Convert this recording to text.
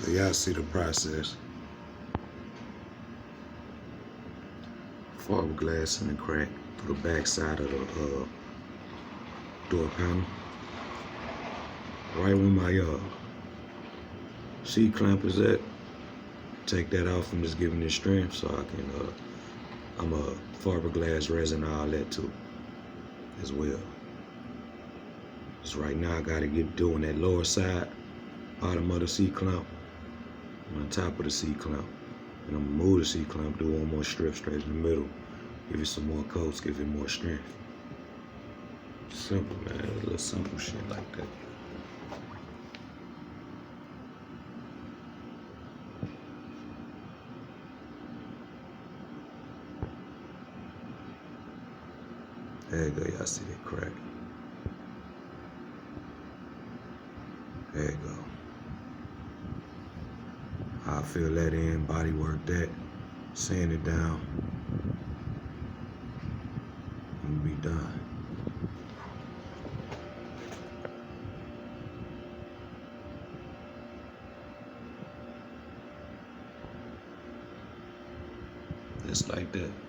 So y'all see the process. Fiberglass in the crack through the back side of the door panel. Right where my C-clamp is at, take that off and just giving it strength so I can, I'm a fiberglass resin all that too, as well. Just right now I gotta get doing that lower side, bottom of the C-clamp, on top of the C-clamp. And I'm gonna move the C-clamp, do one more strip straight in the middle, give it some more coats, give it more strength. Simple, man, a little simple shit like that. There you go, y'all see that crack. There you go. I'll fill that in, body work that, sand it down, and we'll be done. Just like that.